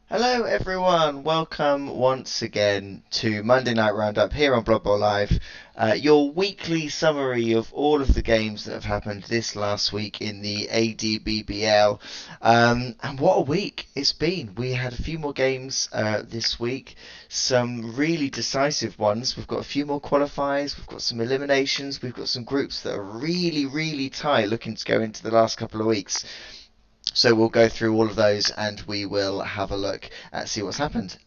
Hello everyone, welcome once again to Monday Night Roundup here on Bloodbowl Live, your weekly summary of all of the games that have happened this last week in the ADBBL. And what a week it's been. We had a few more games this week, some really decisive ones. We've got a few more qualifiers, we've got some eliminations, we've got some groups that are really, really tight looking to go into the last couple of weeks. So we'll go through all of those and we will have a look at see what's happened.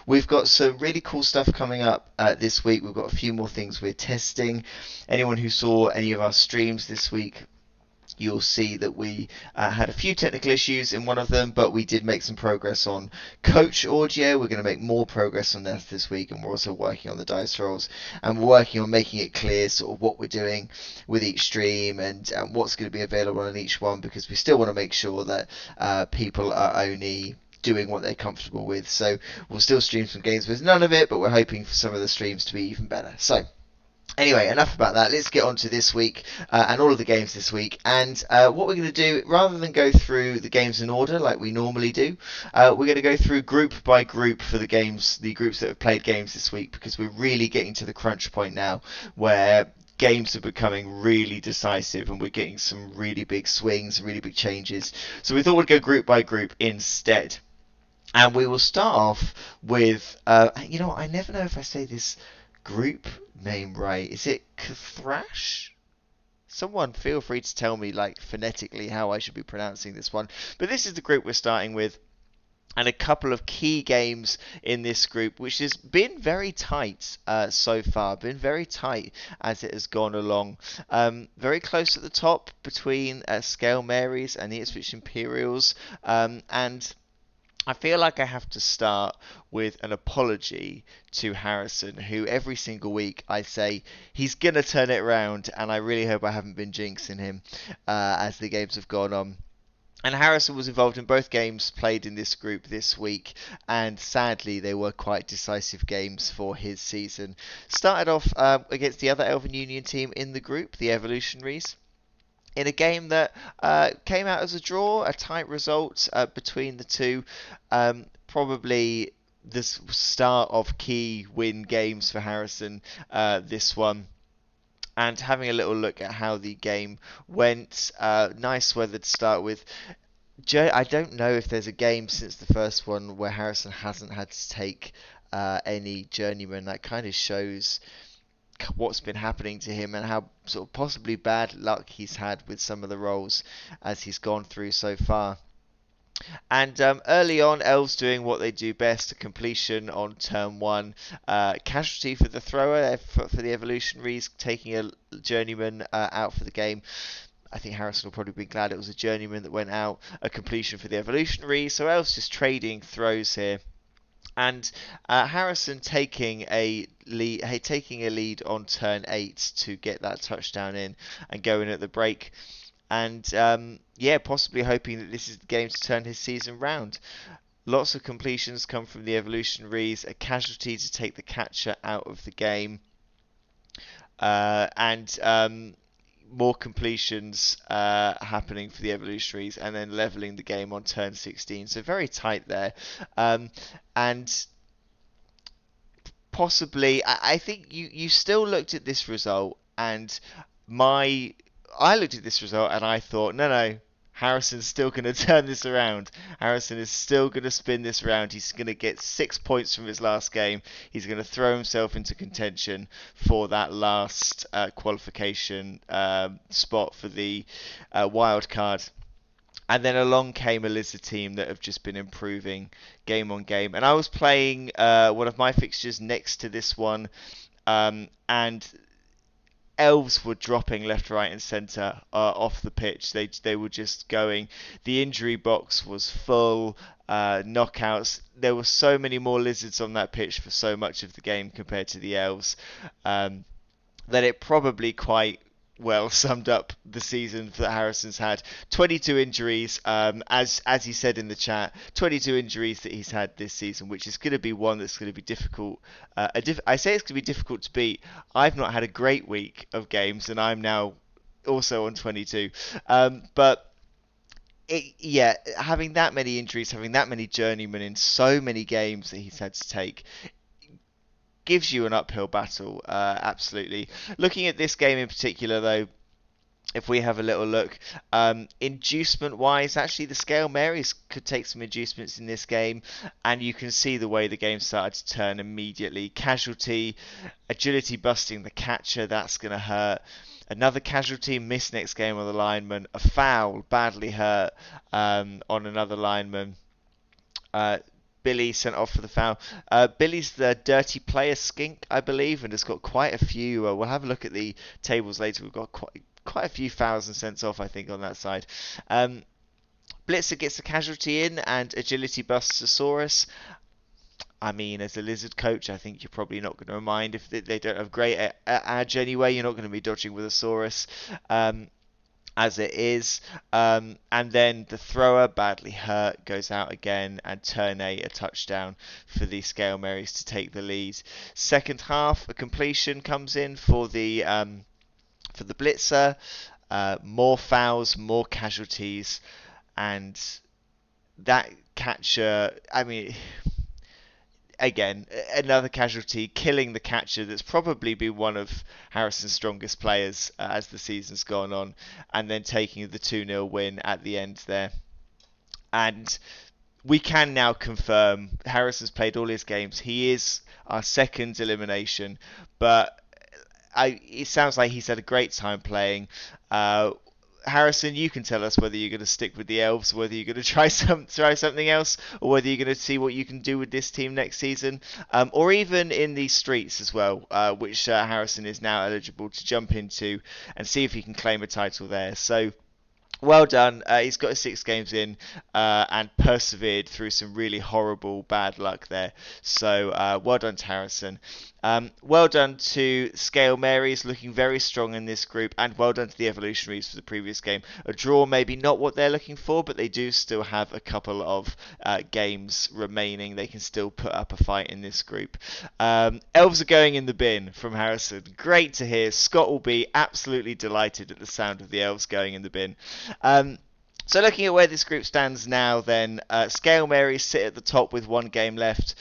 We've got some really cool stuff coming up this week. We've got a few more things we're testing. Anyone who saw any of our streams this week, you'll see that we had a few technical issues in one of them, but we did make some progress on coach audio. We're going to make more progress on that this week, and we're also working on the dice rolls, and we're working on making it clear sort of what we're doing with each stream and what's going to be available on each one, because we still want to make sure that people are only doing what they're comfortable with. So we'll still stream some games with none of it, but we're hoping for some of the streams to be even better. So anyway, enough about that. Let's get on to this week and all of the games this week. And what we're going to do, rather than go through the games in order like we normally do, we're going to go through group by group for the games, the groups that have played games this week, because we're really getting to the crunch point now where games are becoming really decisive and we're getting some really big swings, really big changes. So we thought we'd go group by group instead. And we will start off with, I never know if I say this group name right. Is it Thrash? Someone feel free to tell me, like, phonetically how I should be pronouncing this one. But this is the group we're starting with. And a couple of key games in this group, which has been very tight so far, been very tight as it has gone along. Very close at the top between Scale Marys and the Ipswich Imperials. And I feel like I have to start with an apology to Harrison, who every single week I say he's going to turn it around, and I really hope I haven't been jinxing him as the games have gone on. And Harrison was involved in both games played in this group this week, and sadly they were quite decisive games for his season. Started off against the other Elven Union team in the group, the Evolutionaries, in a game that came out as a draw, a tight result between the two. Probably the start of key win games for Harrison, this one. And having a little look at how the game went, nice weather to start with. I don't know if there's a game since the first one where Harrison hasn't had to take any journeyman. That kind of shows what's been happening to him and how sort of possibly bad luck he's had with some of the roles as he's gone through so far. And early on, Elves doing what they do best, a completion on turn one. Casualty for the thrower, for the Evolutionaries, taking a journeyman out for the game. I think Harrison will probably be glad it was a journeyman that went out. A completion for the Evolutionaries. So Elves just trading throws here. And Harrison taking a lead on turn 8 to get that touchdown in and going at the break. And possibly hoping that this is the game to turn his season round. Lots of completions come from the Evolutionaries, a casualty to take the catcher out of the game, and more completions happening for the Evolutionaries, and then leveling the game on turn 16. So very tight there. And possibly, I think you still looked at this result, and I looked at this result and I thought, no, Harrison's still going to turn this around. Harrison is still going to spin this around. He's going to get 6 points from his last game. He's going to throw himself into contention for that last qualification spot for the wild card. And then along came a Lizard team that have just been improving game on game. And I was playing one of my fixtures next to this one, and Elves were dropping left, right, and centre off the pitch. They were just going. The injury box was full. Knockouts. There were so many more Lizards on that pitch for so much of the game compared to the Elves, that it probably quite well summed up the season that Harrison's had. 22 injuries, as he said in the chat, 22 injuries that he's had this season, which is going to be one that's going to be difficult. I say it's going to be difficult to beat. I've not had a great week of games, and I'm now also on 22. But Yeah, having that many injuries, having that many journeymen in so many games that he's had to take, gives you an uphill battle. Absolutely. Looking at this game in particular, though, if we have a little look, inducement wise, actually the Scale Marys could take some inducements in this game, and you can see the way the game started to turn immediately. Casualty, agility busting the catcher, that's going to hurt. Another casualty, miss next game on the lineman. A foul, badly hurt on another lineman. Uh, Billy sent off for the foul. Billy's the dirty player skink, I believe, and has got quite a few. We'll have a look at the tables later. We've got quite a few fouls and sent off, I think, on that side. Blitzer gets a casualty in, and agility busts Thesaurus. I mean, as a lizard coach, I think you're probably not going to mind if they don't have great edge anyway. You're not going to be dodging with a Saurus. As it is. And then the thrower, badly hurt, goes out again, and turn 8, a touchdown for the Scale Marys to take the lead. Second half, a completion comes in for the Blitzer. More fouls, more casualties, and that catcher, I mean, again, another casualty, killing the catcher that's probably been one of Harrison's strongest players as the season's gone on, and then taking the 2-0 win at the end there. And we can now confirm Harrison's played all his games. He is our second elimination, but it sounds like he's had a great time playing. Harrison, you can tell us whether you're going to stick with the Elves, whether you're going to try something else, or whether you're going to see what you can do with this team next season, or even in the streets as well, which Harrison is now eligible to jump into and see if he can claim a title there. So well done. He's got his 6 games in and persevered through some really horrible bad luck there. So well done to Harrison. Well done to Scale Marys, looking very strong in this group, and well done to the Evolutionaries for the previous game. A draw, maybe not what they're looking for, but they do still have a couple of games remaining. They can still put up a fight in this group. Elves are going in the bin from Harrison. Great to hear. Scott will be absolutely delighted at the sound of the Elves going in the bin. So looking at where this group stands now then, Scale Marys sit at the top with 1 game left.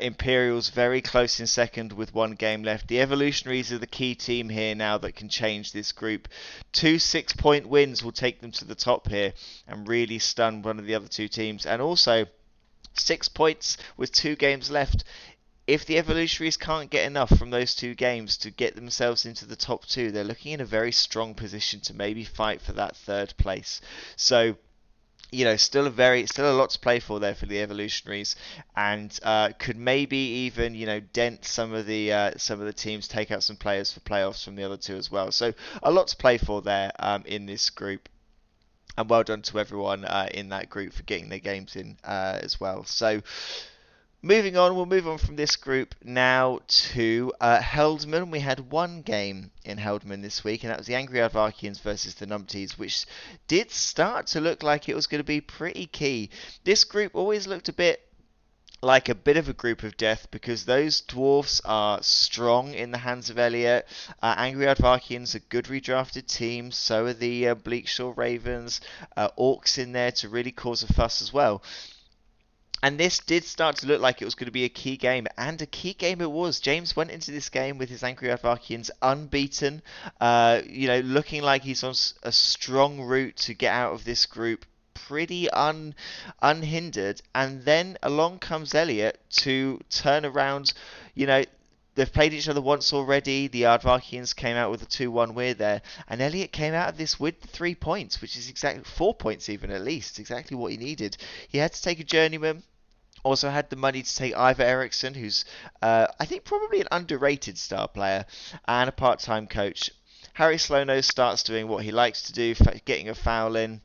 Imperials very close in second with 1 game left. The Evolutionaries are the key team here now that can change this group. 2 6-point wins will take them to the top here and really stun one of the other 2 teams. And also 6 points with 2 games left. If the Evolutionaries can't get enough from those 2 games to get themselves into the top 2, they're looking in a very strong position to maybe fight for that 3rd place. So, you know, still a lot to play for there for the Evolutionaries, and could maybe even, you know, dent some of the teams, take out some players for playoffs from the other 2 as well. So a lot to play for there in this group. And well done to everyone in that group for getting their games in as well. So moving on, we'll move on from this group now to Heldman. We had 1 game in Heldman this week, and that was the Angry Advarkians versus the Numpties, which did start to look like it was going to be pretty key. This group always looked a bit like a bit of a group of death because those dwarfs are strong in the hands of Elliot. Angry Advarkians are good redrafted teams, so are the Bleakshore Ravens. Orcs in there to really cause a fuss as well. And this did start to look like it was going to be a key game, and a key game it was. James went into this game with his Angry Advarkians unbeaten, looking like he's on a strong route to get out of this group pretty unhindered. And then along comes Elliot to turn around. You know, they've played each other once already. The Advarkians came out with a 2-1 win there, and Elliot came out of this with 3 points, which is exactly 4 points even at least, exactly what he needed. He had to take a journeyman. Also had the money to take Ivor Eriksson, who's I think probably an underrated star player, and a part-time coach. Harry Slownose starts doing what he likes to do, getting a foul in.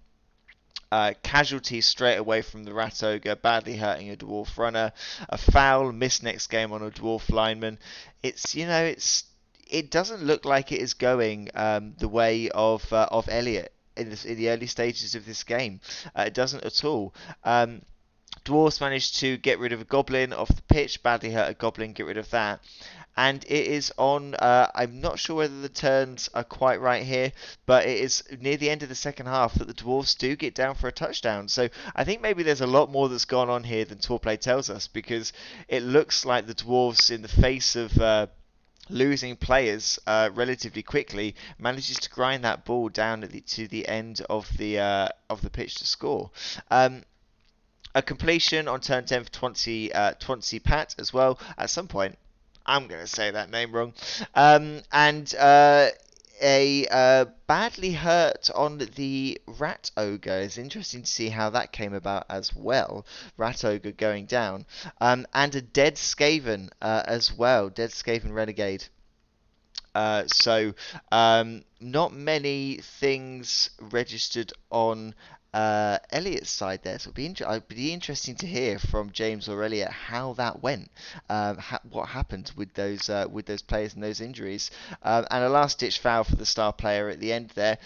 Casualties straight away from the Rat Ogre, badly hurting a dwarf runner. A foul, miss next game on a dwarf lineman. It doesn't look like it is going the way of Elliot in the early stages of this game. It doesn't at all. Dwarves managed to get rid of a goblin off the pitch, badly hurt a goblin, get rid of that. and it is on. I'm not sure whether the turns are quite right here, but it is near the end of the second half that the Dwarves do get down for a touchdown. So I think maybe there's a lot more that's gone on here than Torplay tells us, because it looks like the Dwarves, in the face of losing players relatively quickly, manages to grind that ball down to the end of the pitch to score. A completion on turn 10 for 20 Pat as well. At some point, I'm going to say that name wrong. And a badly hurt on the Rat Ogre. It's interesting to see how that came about as well. Rat Ogre going down. And a dead Skaven as well. Dead Skaven Renegade. So not many things registered on Elliot's side there. So it'd be interesting to hear from James or Elliot how that went, what happened with those players and those injuries, and a last-ditch foul for the star player at the end there.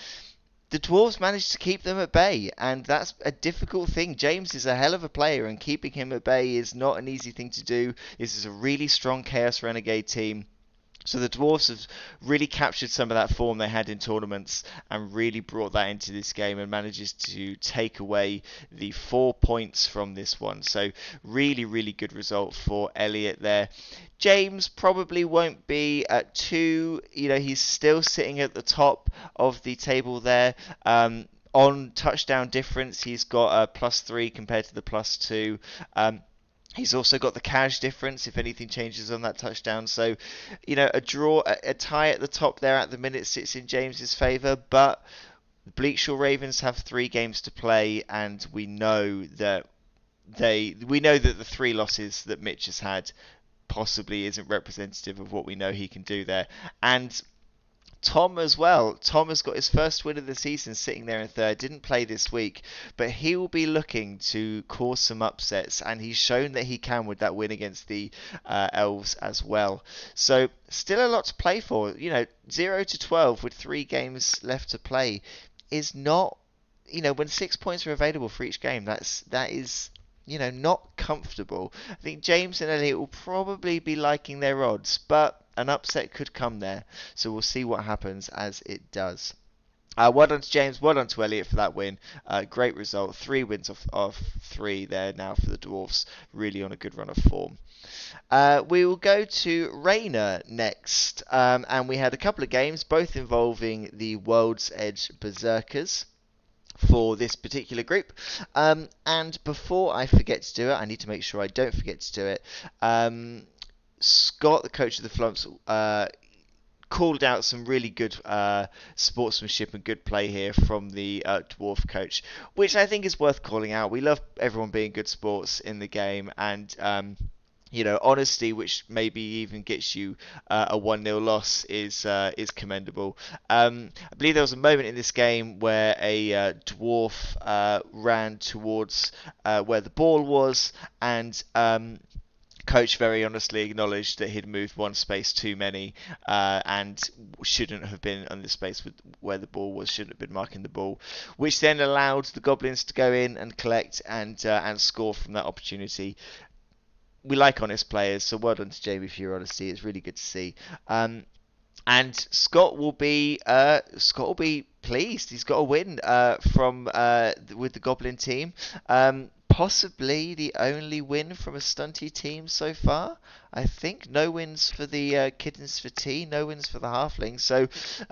The Dwarves managed to keep them at bay, and that's a difficult thing. James is a hell of a player, and keeping him at bay is not an easy thing to do. This is a really strong Chaos Renegade team. So the Dwarves have really captured some of that form they had in tournaments and really brought that into this game, and manages to take away the 4 points from this one. So really, really good result for Elliot there. James probably won't be at two. He's still sitting at the top of the table there. On touchdown difference, he's got a +3 compared to the +2. He's also got the cash difference if anything changes on that touchdown. So, a draw, a tie at the top there at the minute sits in James's favour. But Bleakshore Ravens have 3 games to play, and we know that the 3 losses that Mitch has had possibly isn't representative of what we know he can do there. And Tom as well. Tom has got his first win of the season sitting there in third. Didn't play this week, but he will be looking to cause some upsets, and he's shown that he can with that win against the Elves as well. So still a lot to play for. 0 to 12 with 3 games left to play is not, when 6 points are available for each game, that is not comfortable. I think James and Elliot will probably be liking their odds, but an upset could come there. So we'll see what happens as it does. Well done to James, well done to Elliot for that win. Great result. 3 wins of 3 there now for the Dwarfs. Really on a good run of form. We will go to Rayner next. And we had a couple of games, both involving the World's Edge Berserkers for this particular group. And before I forget to do it, I need to make sure I don't forget to do it. Scott, the coach of the Flumps, called out some really good sportsmanship and good play here from the Dwarf coach, which I think is worth calling out. We love everyone being good sports in the game, and honesty, which maybe even gets you a 1-0 loss, is commendable. I believe there was a moment in this game where a dwarf ran towards where the ball was, and coach very honestly acknowledged that he'd moved one space too many and shouldn't have been on the space where the ball was, shouldn't have been marking the ball, which then allowed the Goblins to go in and collect and score from that opportunity. We like honest players, so well done to Jamie for your honesty. It's really good to see. And Scott will be pleased. He's got a win with the Goblin team. Possibly the only win from a stunty team so far. I think no wins for the Kittens for Tea, no wins for the Halflings. So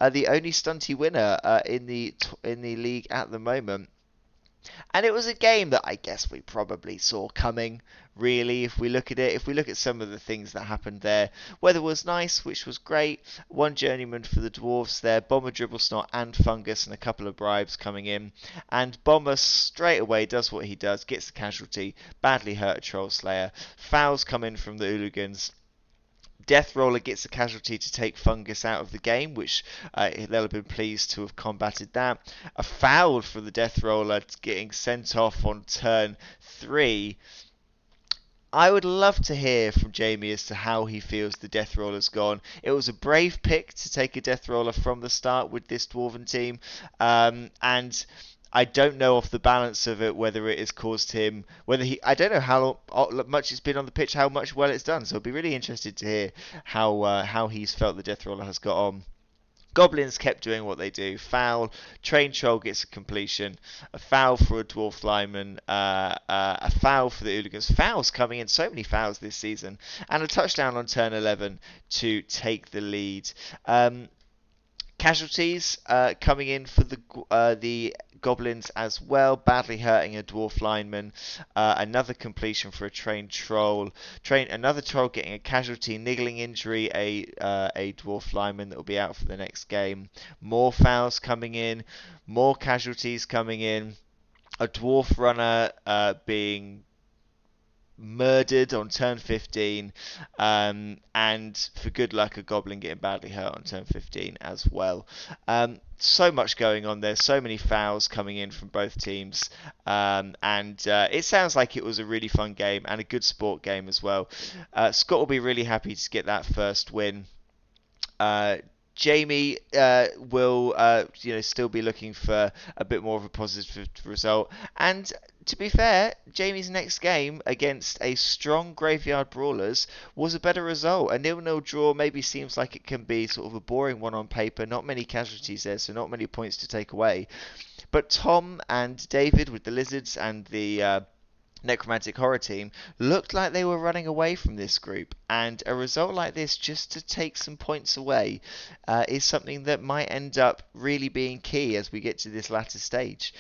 the only stunty winner in the league at the moment. And it was a game that I guess we probably saw coming, really, if we look at it. If we look at some of the things that happened there, weather was nice, which was great. 1 journeyman for the Dwarves there, Bomber, Dribble Snot and Fungus, and a couple of bribes coming in. And Bomber straight away does what he does, gets the casualty, badly hurt a Troll Slayer. Fouls come in from the Hooligans. Death Roller gets a casualty to take Fungus out of the game, which they'll have been pleased to have combated that. A foul for the Death Roller getting sent off on turn 3. I would love to hear from Jamie as to how he feels the Death Roller's gone. It was a brave pick to take a Death Roller from the start with this Dwarven team, and I don't know off the balance of it whether it has caused him, whether he, I don't know how much it's been on the pitch, how much well it's done. So I'll be really interested to hear how he's felt the death roller has got on. Goblins kept doing what they do. Foul. Train Troll gets a completion. A foul for a Dwarf Lineman. A foul for the Hooligans. Fouls coming in. So many fouls this season. And a touchdown on turn 11 to take the lead. Casualties coming in for the Goblins as well, badly hurting a Dwarf Lineman. Another completion for a Trained Troll. Another Troll getting a casualty, niggling injury, a Dwarf Lineman that will be out for the next game. More fouls coming in, more casualties coming in. A Dwarf Runner being murdered on turn 15, and for good luck, a Goblin getting badly hurt on turn 15 as well. So much going on there, so many fouls coming in from both teams, and it sounds like it was a really fun game and a good sport game as well. Scott will be really happy to get that first win. Jamie will still be looking for a bit more of a positive result. And to be fair, Jamie's next game against a strong Graveyard Brawlers was a better result. A 0-0 draw maybe seems like it can be sort of a boring one on paper. Not many casualties there, so not many points to take away. But Tom and David with the Lizards and the Necromantic Horror team looked like they were running away from this group, and a result like this just to take some points away is something that might end up really being key as we get to this latter stage.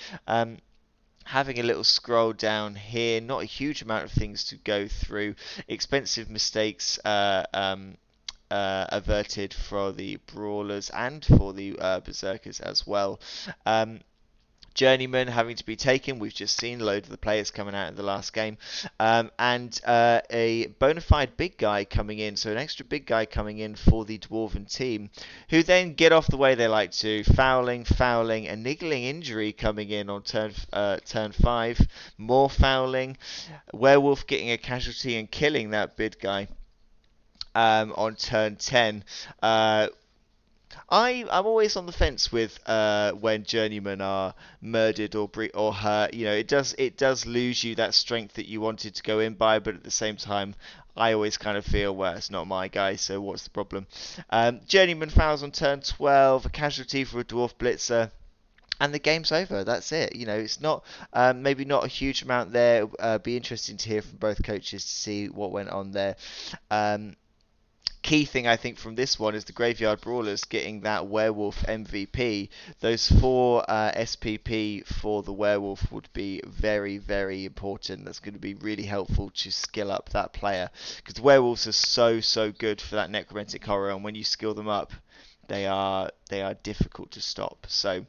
Having a little scroll down here, not a huge amount of things to go through. Expensive mistakes averted for the Brawlers and for the Berserkers as well. Journeyman having to be taken. We've just seen a load of the players coming out in the last game. And a bona fide big guy coming in. So an extra big guy coming in for the Dwarven team, who then get off the way they like to. Fouling, a niggling injury coming in on turn 5. More fouling. Werewolf getting a casualty and killing that big guy on turn 10. I'm always on the fence with when journeymen are murdered or hurt. You know, it does lose you that strength that you wanted to go in by, but at the same time, I always kind of feel, well, it's not my guy, so what's the problem? Journeyman fouls on turn 12, a casualty for a dwarf blitzer. And the game's over. That's it. You know, it's not maybe not a huge amount there. Be interesting to hear from both coaches to see what went on there. Key thing I think from this one is the Graveyard Brawlers getting that Werewolf MVP. Those 4 SPP for the Werewolf would be very, very important. That's going to be really helpful to skill up that player, because the Werewolves are so good for that Necromantic Horror, and when you skill them up, they are difficult to stop. So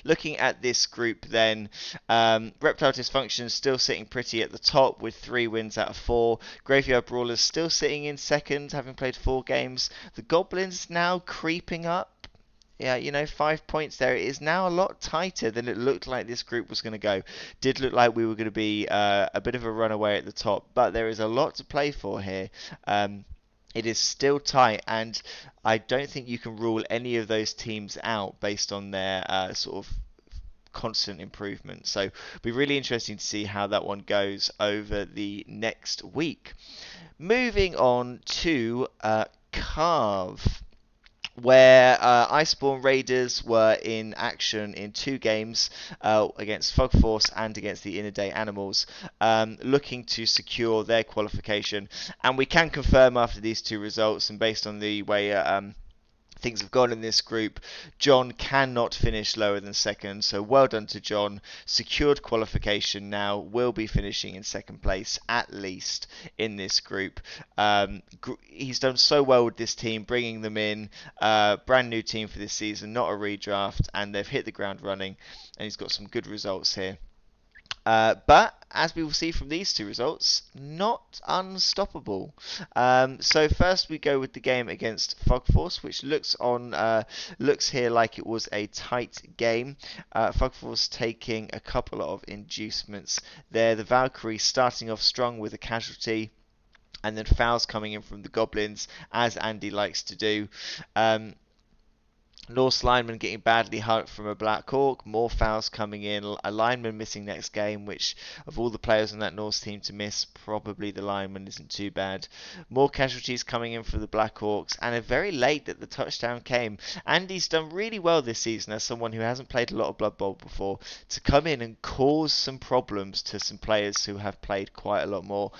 looking at this group then, Reptile Dysfunction still sitting pretty at the top with 3 wins out of 4. Graveyard Brawlers still sitting in second, having played 4 games. The Goblins now creeping up. Yeah, you know, 5 points there. It is now a lot tighter than it looked like this group was going to go. Did look like we were going to be a bit of a runaway at the top, but there is a lot to play for here. It is still tight, and I don't think you can rule any of those teams out based on their sort of constant improvement. So it'll be really interesting to see how that one goes over the next week. Moving on to Carve, where Iceborne Raiders were in action in 2 games against Fog Force and against the Inner Day Animals, looking to secure their qualification. And we can confirm after these 2 results, and based on the way things have gone in this group, John cannot finish lower than second, so well done to John. Secured qualification now, will be finishing in second place at least in this group. He's done so well with this team, bringing them in, brand new team for this season, not a redraft, and they've hit the ground running, and he's got some good results here. But as we will see from these 2 results, not unstoppable. So first we go with the game against Fog Force, which looks here like it was a tight game. Fog Force taking a couple of inducements there. The Valkyrie starting off strong with a casualty, and then fouls coming in from the Goblins, as Andy likes to do. Norse lineman getting badly hurt from a Black Hawk, more fouls coming in, a lineman missing next game, which of all the players on that Norse team to miss, probably the lineman isn't too bad. More casualties coming in for the Black Hawks, and a very late that the touchdown came. Andy's done really well this season as someone who hasn't played a lot of Blood Bowl before to come in and cause some problems to some players who have played quite a lot more.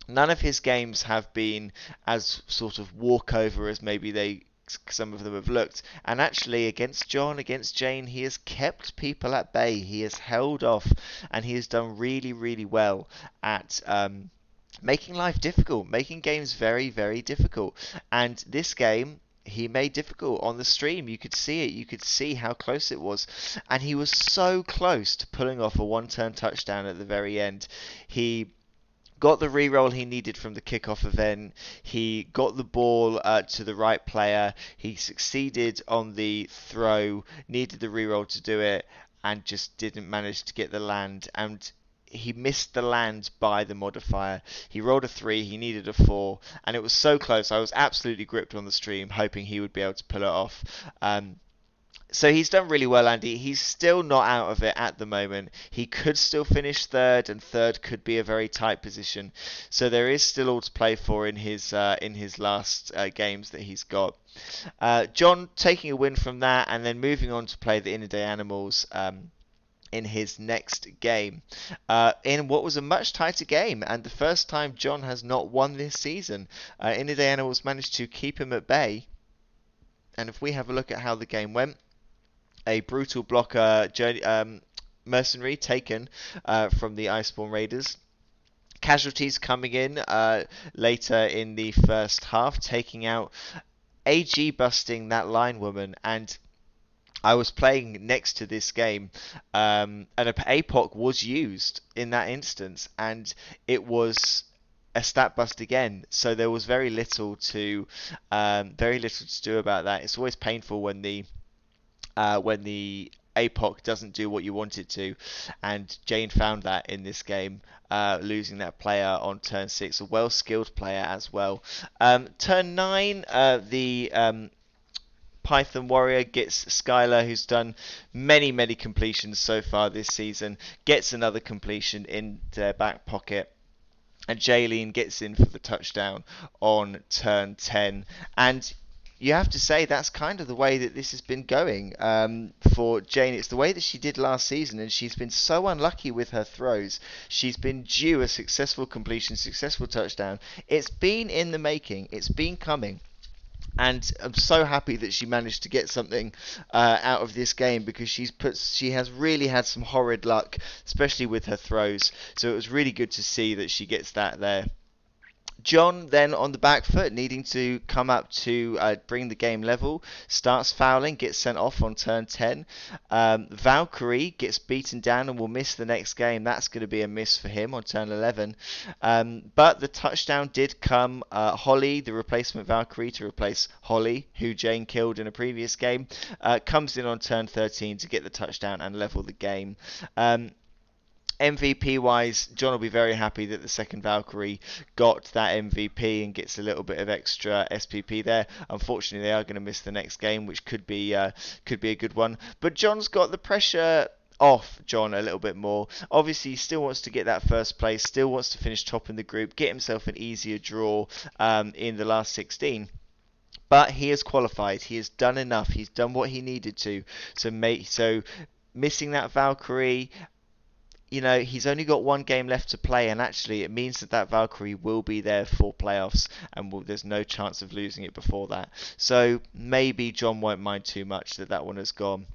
None of his games have been as sort of walkover as maybe some of them have looked. And actually, against John, against Jane, he has kept people at bay. He has held off, and he has done really, really well at making life difficult, making games very, very difficult. And this game, he made difficult on the stream. You could see it. You could see how close it was. And he was so close to pulling off a one-turn touchdown at the very end. He got the re-roll he needed from the kickoff event. He got the ball to the right player. He succeeded on the throw, needed the re-roll to do it, and just didn't manage to get the land. And he missed the land by the modifier. He rolled a 3, he needed a 4, and it was so close. I was absolutely gripped on the stream, hoping he would be able to pull it off. So he's done really well, Andy. He's still not out of it at the moment. He could still finish third, and third could be a very tight position. So there is still all to play for in his last games that he's got. John taking a win from that, and then moving on to play the Inner Day Animals in his next game, in what was a much tighter game, and the first time John has not won this season. Inner Day Animals managed to keep him at bay. And if we have a look at how the game went, a brutal blocker mercenary taken from the Iceborne Raiders. Casualties coming in later in the first half, taking out AG, busting that line woman. And I was playing next to this game, and a APOC was used in that instance, and it was a stat bust again. So there was very little to do about that. It's always painful when the APOC doesn't do what you want it to, and Jane found that in this game, losing that player on turn 6, a well-skilled player as well. Turn 9, the Python Warrior gets Skylar, who's done many, many completions so far this season, gets another completion in their back pocket. And Jaylene gets in for the touchdown on turn 10. And you have to say that's kind of the way that this has been going for Jane. It's the way that she did last season, and she's been so unlucky with her throws. She's been due a successful completion, successful touchdown. It's been in the making. It's been coming. And I'm so happy that she managed to get something out of this game, because she has really had some horrid luck, especially with her throws. So it was really good to see that she gets that there. John then on the back foot, needing to come up to bring the game level, starts fouling, gets sent off on turn 10. Valkyrie gets beaten down and will miss the next game. That's going to be a miss for him on turn 11. But the touchdown did come. Holly, the replacement Valkyrie to replace Holly, who Jane killed in a previous game, comes in on turn 13 to get the touchdown and level the game. MVP wise, John will be very happy that the second Valkyrie got that MVP and gets a little bit of extra SPP there. Unfortunately, they are going to miss the next game, which could be a good one. But John's got the pressure off John a little bit more. Obviously, he still wants to get that first place, still wants to finish top in the group, get himself an easier draw in the last 16. But he has qualified. He has done enough. He's done what he needed to. So missing that Valkyrie, he's only got one game left to play, and actually it means that Valkyrie will be there for playoffs, and there's no chance of losing it before that. So maybe John won't mind too much that one has gone.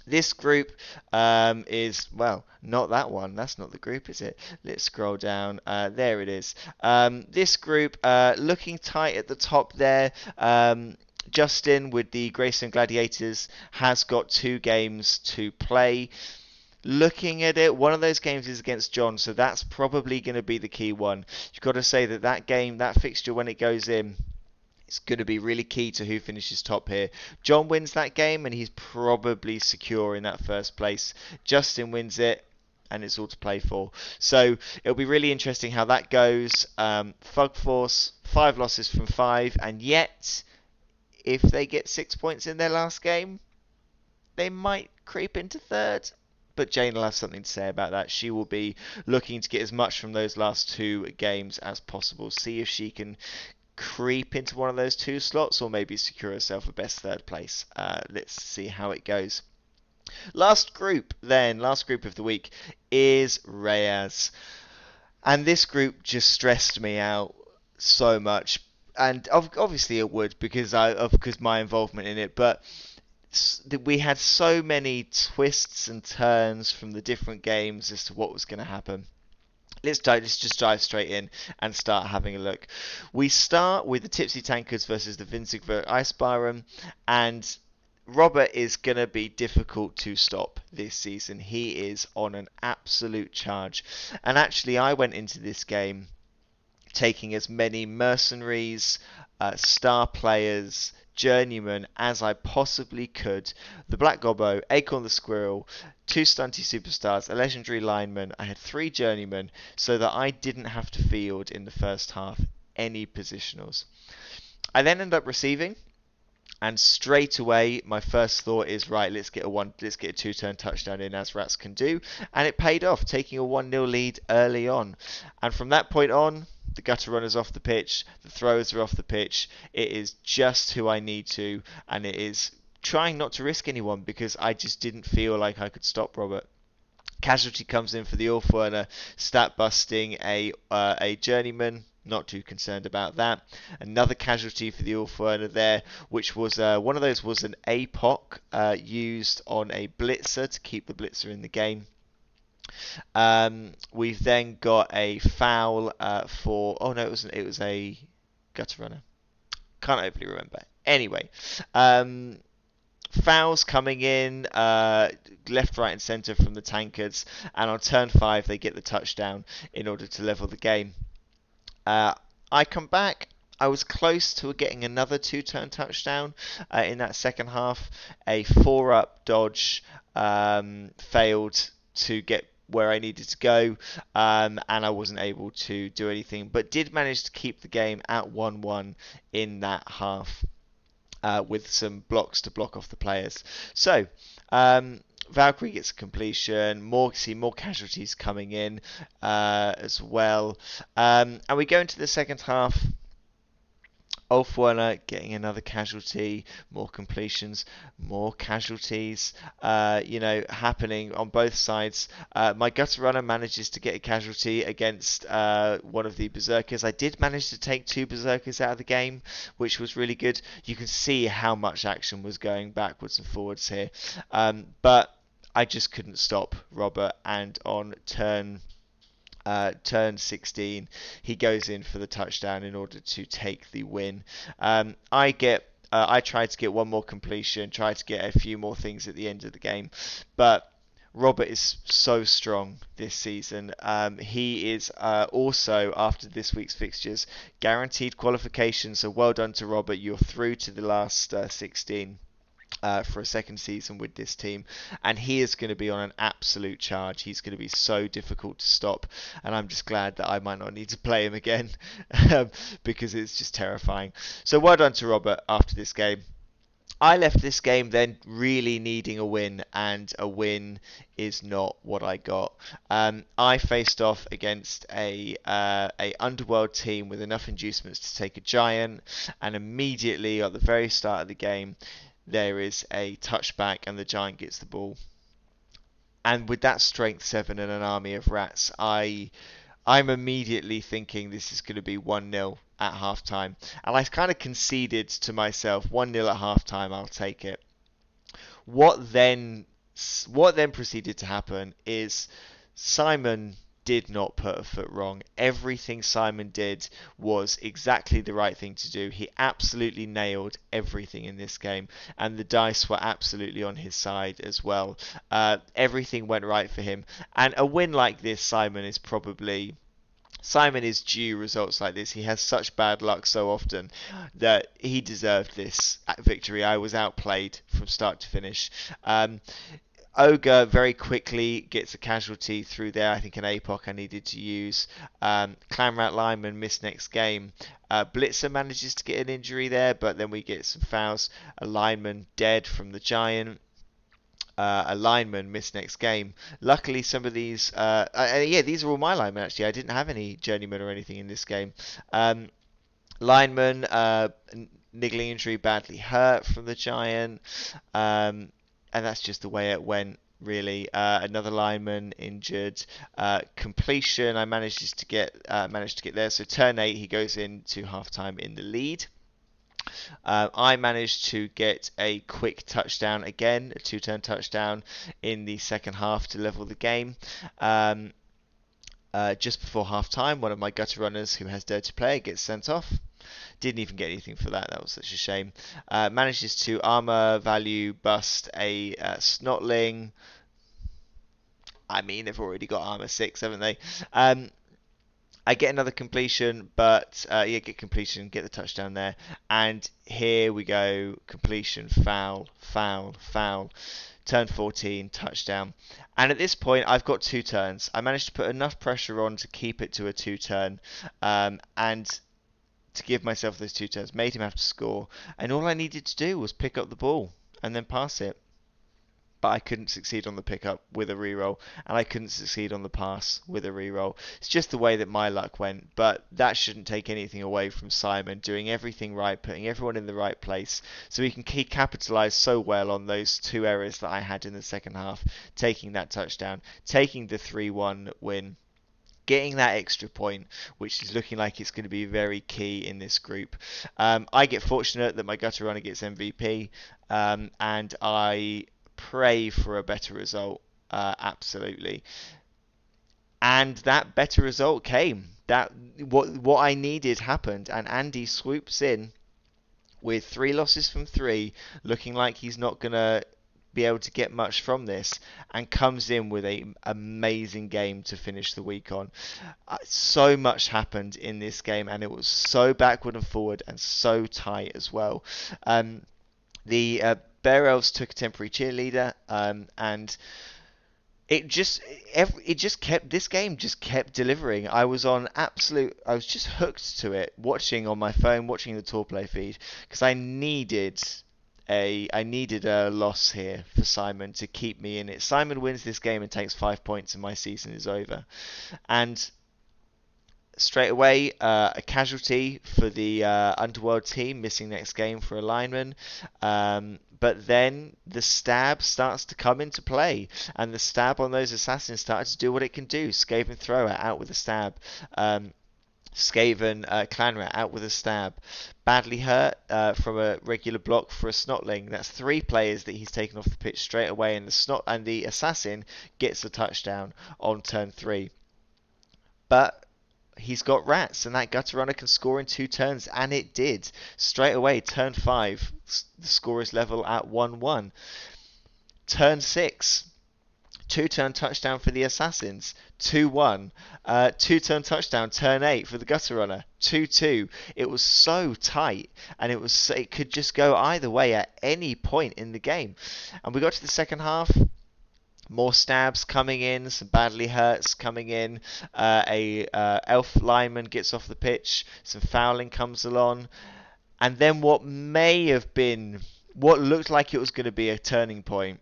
This group is, well, not that one. That's not the group, is it? Let's scroll down. There it is. This group looking tight at the top there. Justin with the Greystone Gladiators has got 2 games to play. Looking at it, one of those games is against John, so that's probably going to be the key one. You've got to say that game, that fixture, when it goes in, it's going to be really key to who finishes top here. John wins that game, and he's probably secure in that first place. Justin wins it, and it's all to play for. So it'll be really interesting how that goes. Fug Force, 5 losses from 5, and yet if they get 6 points in their last game, they might creep into third. But Jane will have something to say about that. She will be looking to get as much from those last 2 games as possible. See if she can creep into one of those 2 slots, or maybe secure herself a best third place. Let's see how it goes. Last group of the week is Reyes. And this group just stressed me out so much. And obviously it would because my involvement in it, but we had so many twists and turns from the different games as to what was going to happen. Let's just dive straight in and start having a look. We start with the Tipsy Tankards versus the Vinzigver Eisbären, and Robert is going to be difficult to stop this season. He is on an absolute charge. And actually, I went into this game taking as many mercenaries, star players, journeymen as I possibly could. The Black Gobbo, Acorn the Squirrel, 2 stunty superstars, a legendary lineman. I had 3 journeymen so that I didn't have to field in the first half any positionals. I then end up receiving, and straight away my first thought is, right, let's get a 2-turn touchdown in, as Rats can do, and it paid off, taking a 1-0 lead early on. And from that point on, the gutter runners off the pitch, the throwers are off the pitch. It is just who I need to, and it is trying not to risk anyone because I just didn't feel like I could stop Robert. Casualty comes in for the Allfwerner, stat busting a journeyman. Not too concerned about that. Another casualty for the Allfwerner there, which was one of those was an APOC used on a blitzer to keep the blitzer in the game. We've then got a foul for. Oh no, it was a gutter runner. Can't overly remember. Anyway, fouls coming in left, right, and centre from the Tankards, and on turn 5 they get the touchdown in order to level the game. I come back. I was close to getting another 2-turn touchdown in that second half. A 4-up dodge failed to get where I needed to go, and I wasn't able to do anything, but did manage to keep the game at 1-1 in that half with some blocks to block off the players. So Valkyrie gets a completion, more casualties coming in as well, and we go into the second half. Ulfwerner getting another casualty, more completions, more casualties, happening on both sides. My gutter runner manages to get a casualty against one of the berserkers. I did manage to take 2 berserkers out of the game, which was really good. You can see how much action was going backwards and forwards here, but I just couldn't stop Robert, and on turn 16 he goes in for the touchdown in order to take the win. I tried to get one more completion, tried to get a few more things at the end of the game, but Robert is so strong this season. He is also, after this week's fixtures, guaranteed qualifications, so well done to Robert. You're through to the last 16 for a second season with this team, and he is going to be on an absolute charge. He's going to be so difficult to stop, and I'm just glad that I might not need to play him again because it's just terrifying. So well done to Robert after this game. I left this game then really needing a win, and a win is not what I got. I faced off against a underworld team with enough inducements to take a giant, and immediately at the very start of the game there is a touchback and the giant gets the ball. And with that strength 7 and an army of rats, I'm immediately thinking this is going to be 1-0 at halftime. And I kind of conceded to myself, 1-0 at halftime, I'll take it. What then proceeded to happen is Simon did not put a foot wrong. Everything Simon did was exactly the right thing to do. He absolutely nailed everything in this game, and the dice were absolutely on his side as well. Everything went right for him, and a win like this, Simon is due results like this. He has such bad luck so often that he deserved this victory. I was outplayed from start to finish. Ogre very quickly gets a casualty through there. I think an APOC I needed to use. Clanrat lineman missed next game. Blitzer manages to get an injury there, but then we get some fouls. A lineman dead from the Giant. A lineman missed next game. Luckily, some of these, yeah, these are all my linemen actually. I didn't have any journeyman or anything in this game. Lineman, niggling injury, badly hurt from the Giant, and that's just the way it went. Really, another lineman injured. Completion, I managed to get there. So turn 8, he goes into halftime in the lead. I managed to get a quick touchdown again, a 2-turn touchdown in the second half to level the game. Just before half time, one of my gutter runners who has dared to play gets sent off. Didn't even get anything for that. That was such a shame. Manages to armor value bust a snotling. I mean, they've already got armor 6, haven't they? I get another completion, but yeah, get completion, get the touchdown there. And here we go. Completion, foul, foul, foul. Turn 14, touchdown. And at this point, I've got 2 turns. I managed to put enough pressure on to keep it to a 2-turn. And to give myself those 2 turns, made him have to score. And all I needed to do was pick up the ball and then pass it. But I couldn't succeed on the pickup with a reroll, and I couldn't succeed on the pass with a reroll. It's just the way that my luck went, but that shouldn't take anything away from Simon doing everything right, putting everyone in the right place, so he capitalised so well on those 2 errors that I had in the second half, taking that touchdown, taking the 3-1 win. Getting that extra point, which is looking like it's going to be very key in this group. I get fortunate that my gutter runner gets MVP, and I pray for a better result, absolutely. And that better result came. That what I needed happened, and Andy swoops in with 3 losses from 3, looking like he's not gonna be able to get much from this, and comes in with an amazing game to finish the week on. So much happened in this game, and it was so backward and forward and so tight as well. The Bear Elves took a temporary cheerleader, and this game just kept delivering. I was just hooked to it, watching on my phone, watching the tour play feed, because I needed a loss here for Simon to keep me in it. Simon wins this game and takes 5 points, and my season is over. And straight away, a casualty for the Underworld team, missing next game for a lineman. But then the stab starts to come into play, and the stab on those assassins started to do what it can do. Skaven Thrower out with a stab. Skaven Clanrat out with a stab. Badly hurt from a regular block for a Snotling. That's 3 players that he's taken off the pitch straight away, and the assassin gets a touchdown on turn 3. But he's got rats, and that gutter runner can score in 2 turns, and it did. Straight away, turn 5, the score is level at 1-1. Turn 6, 2-turn touchdown for the assassins, 2-1. 2-turn touchdown, turn 8 for the gutter runner, 2-2. It was so tight, and it could just go either way at any point in the game. And we got to the second half. More stabs coming in, some badly hurts coming in. A elf lineman gets off the pitch, some fouling comes along, and then what looked like it was going to be a turning point,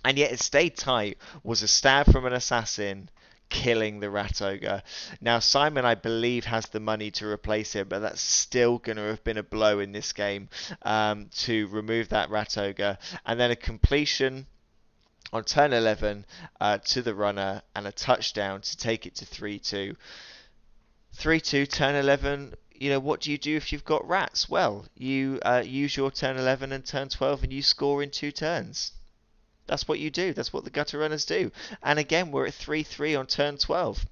and yet it stayed tight, was a stab from an assassin killing the Rat Ogre. Now Simon, I believe, has the money to replace it, but that's still going to have been a blow in this game to remove that Rat Ogre. And then a completion on turn 11 to the runner, and a touchdown to take it to 3-2. 3-2, turn 11. You know, what do you do if you've got rats? Well, you use your turn 11 and turn 12, and you score in 2 turns. That's what you do. That's what the gutter runners do. And again, we're at 3-3 on turn 12.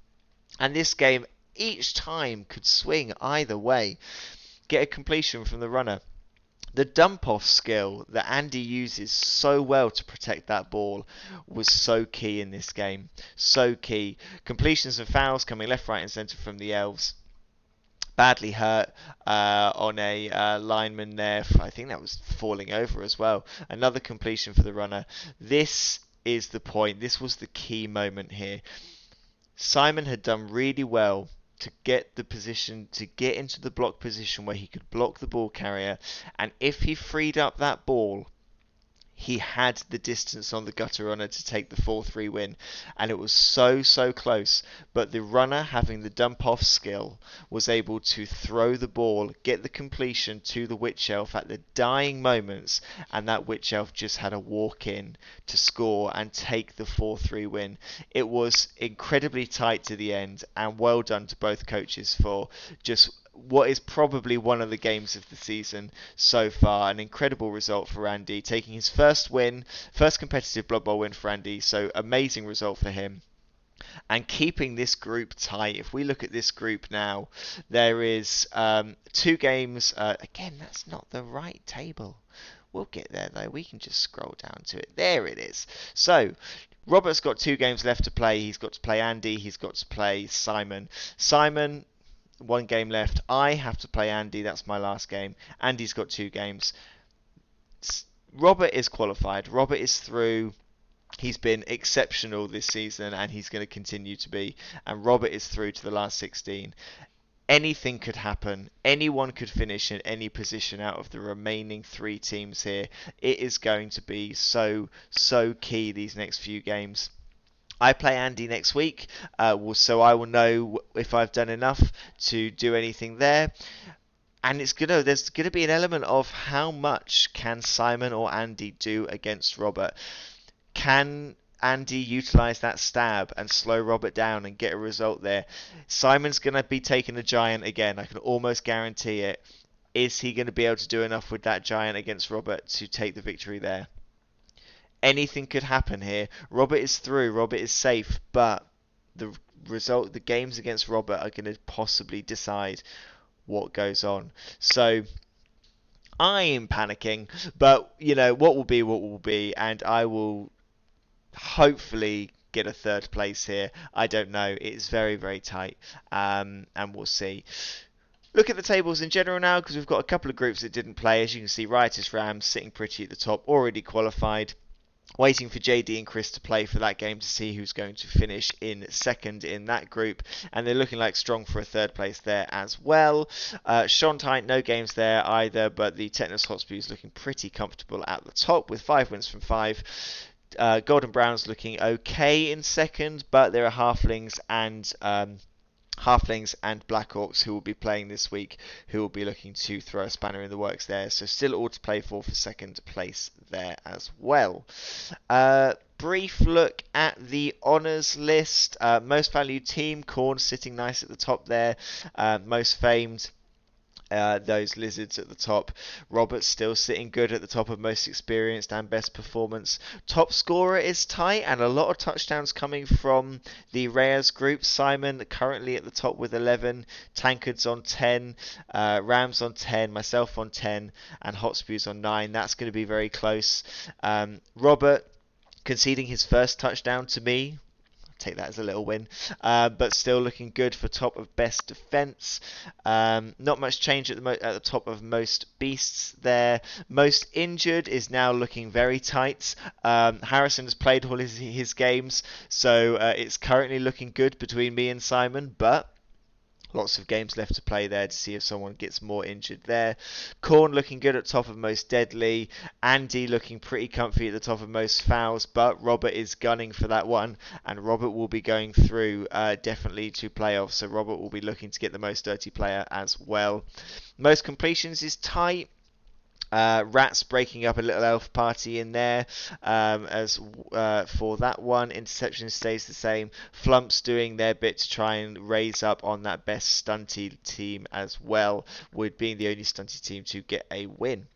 And this game, each time, could swing either way. Get a completion from the runner. The dump-off skill that Andy uses so well to protect that ball was so key in this game. So key. Completions and fouls coming left, right and centre from the Elves. Badly hurt on a lineman there. I think that was falling over as well. Another completion for the runner. This is the point. This was the key moment here. Simon had done really well to get the position, to get into the block position where he could block the ball carrier, and if he freed up that ball, he had the distance on the gutter runner to take the 4-3 win, and it was so close, but the runner, having the dump off skill, was able to throw the ball, get the completion to the witch elf at the dying moments, and that witch elf just had a walk in to score and take the 4-3 win. It was incredibly tight to the end, and well done to both coaches for just what is probably one of the games of the season so far. An incredible result for Andy, taking his first competitive Blood Bowl win for Andy, so amazing result for him. And keeping this group tight. If we look at this group now, there is 2 games. Again, that's not the right table. We'll get there though. We can just scroll down to it. There it is. So Robert's got 2 games left to play. He's got to play Andy. He's got to play Simon. Simon, 1 game left. I have to play Andy. That's my last game. Andy's got 2 games. Robert is qualified. Robert is through. He's been exceptional this season, and he's going to continue to be. And Robert is through to the last 16. Anything could happen. Anyone could finish in any position out of the remaining 3 teams here. It is going to be so key these next few games. I play Andy next week, so I will know if I've done enough to do anything there. And there's gonna be an element of how much can Simon or Andy do against Robert. Can Andy utilise that stab and slow Robert down and get a result there? Simon's gonna be taking a giant again. I can almost guarantee it. Is he going to be able to do enough with that giant against Robert to take the victory there? Anything could happen here. Robert is through. Robert is safe, but the games against Robert are going to possibly decide what goes on. So I am panicking, but what will be, and I will hopefully get a 3rd place here. I don't know. It's very tight, and we'll see. Look at the tables in general now, because we've got a couple of groups that didn't play. As you can see, Riotous Rams sitting pretty at the top, already qualified. Waiting for JD and Chris to play for that game to see who's going to finish in 2nd in that group, and they're looking like strong for a 3rd place there as well. Shontight, no games there either, but the Technos Hotspur is looking pretty comfortable at the top with 5 wins from 5. Golden Browns looking okay in 2nd, but there are Halflings and Blackhawks who will be playing this week, who will be looking to throw a spanner in the works there. So still all to play for 2nd place there as well. Brief look at the honours list. Most valued team, Corn sitting nice at the top there. Most famed, those lizards at the top. Robert's still sitting good at the top of most experienced and best performance. Top scorer is tight, and a lot of touchdowns coming from the Reyes group. Simon currently at the top with 11, Tankards on 10, Rams on 10, myself on 10, and Hotspurs on 9. That's going to be very close. Robert conceding his first touchdown to me. Take that as a little win, but still looking good for top of best defense. Not much change at the top of most beasts there. Most injured is now looking very tight. Harrison has played all his games, so it's currently looking good between me and Simon, but lots of games left to play there to see if someone gets more injured there. Corn looking good at top of most deadly. Andy looking pretty comfy at the top of most fouls, but Robert is gunning for that one, and Robert will be going through definitely to playoffs, so Robert will be looking to get the most dirty player as well. Most completions is tight. Rats breaking up a little elf party in there as for that one. Interception stays the same. Flumps doing their bit to try and raise up on that best stunty team as well, with being the only stunty team to get a win.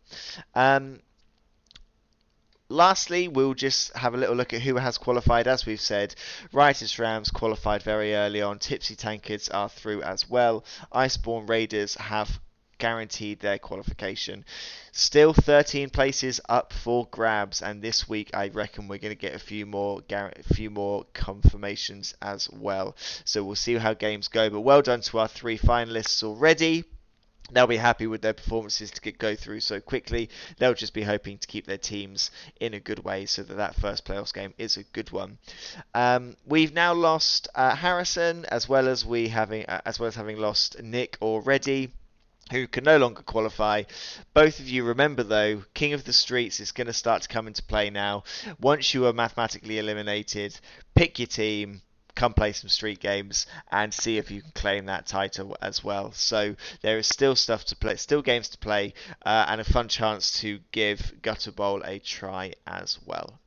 Lastly, we'll just have a little look at who has qualified. As we've said, Riotous Rams qualified very early on. Tipsy Tankards are through as well. Iceborne Raiders have guaranteed their qualification. Still 13 places up for grabs, and this week I reckon we're going to get a few more confirmations as well. So we'll see how games go, but well done to our 3 finalists already. they'll be happy with their performances to go through so quickly. They'll just be hoping to keep their teams in a good way so that that first playoffs game is a good one. We've now lost Harrison as well as having lost Nick already, who can no longer qualify. Both of you remember, though, King of the Streets is going to start to come into play now. Once you are mathematically eliminated, pick your team, come play some street games, and see if you can claim that title as well. So there is still stuff to play, still games to play, and a fun chance to give Gutter Bowl a try as well.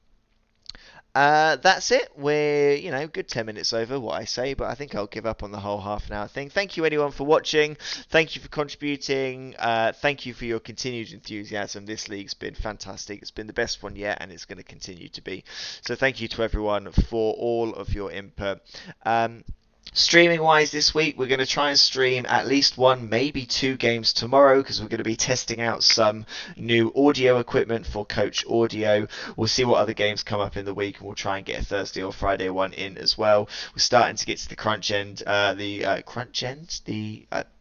That's it. We're, good 10 minutes over what I say, but I think I'll give up on the whole half an hour thing. Thank you, anyone, for watching. Thank you for contributing. Thank you for your continued enthusiasm. This league's been fantastic. It's been the best one yet, and it's going to continue to be. So thank you to everyone for all of your input. Streaming wise this week, we're going to try and stream at least one, maybe two games tomorrow, because we're going to be testing out some new audio equipment for Coach Audio. We'll see what other games come up in the week, and we'll try and get a Thursday or Friday one in as well. We're starting to get to the crunch end,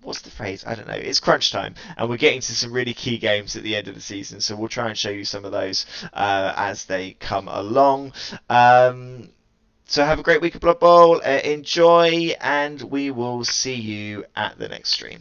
what's the phrase? I don't know. It's crunch time, and we're getting to some really key games at the end of the season, so we'll try and show you some of those as they come along. So have a great week of Blood Bowl, enjoy, and we will see you at the next stream.